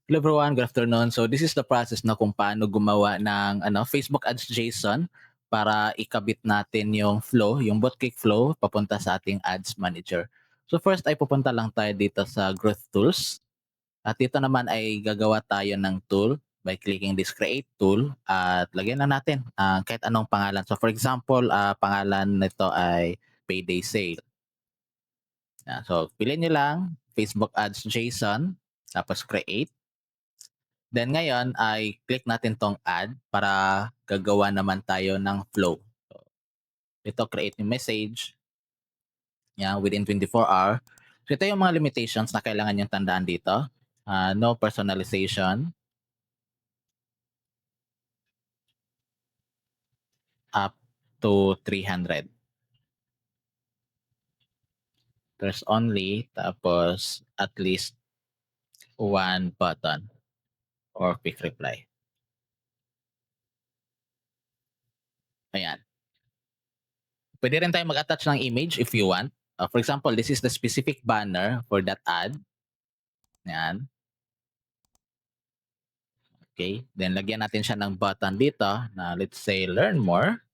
Hello everyone, good afternoon. So this is the process na kung paano gumawa ng Facebook Ads JSON para ikabit natin yung flow, yung botclick flow papunta sa ating Ads Manager. So first ay pupunta lang tayo dito sa Growth Tools. At dito naman ay gagawa tayo ng tool by clicking this Create Tool at lagyan na natin kahit anong pangalan. So for example, pangalan nito ay Payday Sale. So piliin nyo lang Facebook Ads JSON, tapos Create. Then ngayon ay click natin tong add para gagawa naman tayo ng flow. So, ito create new message. Yan, within 24 hour. So ito yung mga limitations na kailangan yung tandaan dito. No personalization. Up to 300. There's only, tapos at least one button or quick reply. Ayan. Pwede rin tayo mag-attach ng image if you want. For example, this is the specific banner for that ad. Ayan. Okay, then lagyan natin siya ng button dito na let's say learn more.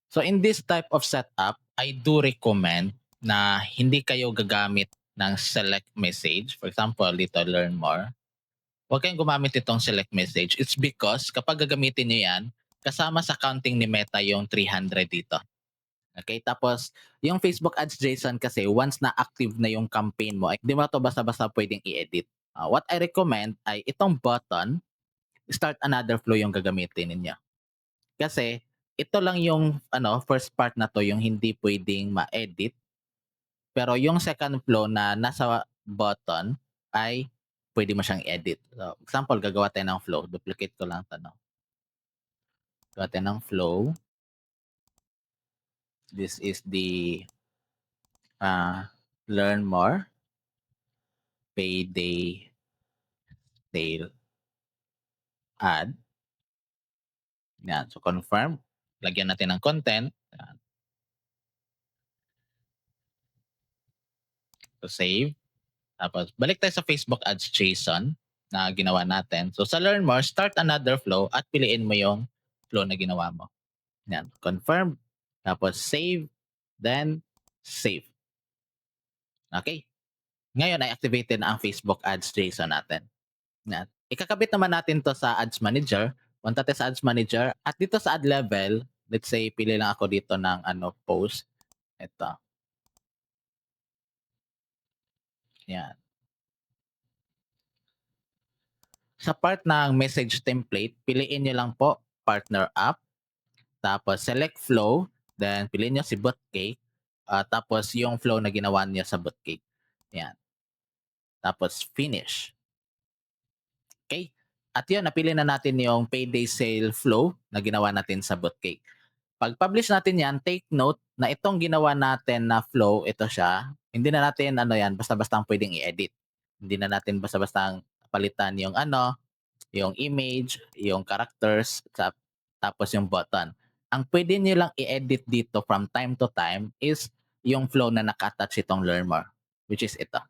So in this type of setup, I do recommend na hindi kayo gagamit ng select message. For example, dito learn more. Huwag kayong gumamit itong select message. It's because kapag gagamitin nyo yan, kasama sa counting ni Meta yung 300 dito. Okay, tapos yung Facebook Ads JSON kasi once na active na yung campaign mo, hindi mo ito basta-basta pwedeng i-edit. What I recommend ay itong button, start another flow yung gagamitin ninyo. Kasi ito lang yung first part na to yung hindi pwedeng ma-edit. Pero yung second flow na nasa button ay pwede mo siyang edit. So, example, gagawa tayo ng flow. Duplicate ko lang ito. Gagawa tayo ng flow. This is the learn more payday sale ad. Yan. So, confirm. Lagyan natin ng content. Yan. So, save. Tapos, balik tayo sa Facebook Ads JSON na ginawa natin. So, sa learn more, start another flow at piliin mo yung flow na ginawa mo. Yan. Confirm. Tapos, save. Then, save. Okay. Ngayon ay activated na ang Facebook Ads JSON natin. Yan. Ikakabit naman natin to sa Ads Manager. Punta tayo sa Ads Manager. At dito sa ad level, let's say, pili lang ako dito ng post. Ito. Yan. Sa part ng message template, piliin nyo lang po partner app. Tapos select flow. Then piliin nyo si Bootcake. Tapos yung flow na ginawa niyo sa Bootcake. Yan. Tapos finish. Okay? At yun, napili na natin yung payday sale flow na ginawa natin sa Bootcake. Pag publish natin yan, take note na itong ginawa natin na flow, ito siya. Hindi na natin basta-basta pwedeng i-edit. Hindi na natin basta-basta palitan yung yung image, yung characters, tapos yung button. Ang pwede nyo lang i-edit dito from time to time is yung flow na naka-attach itong learn more, which is ito.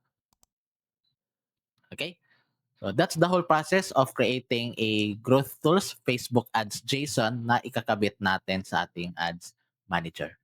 Okay? So that's the whole process of creating a Growth Tools Facebook Ads JSON na ikakabit natin sa ating Ads Manager.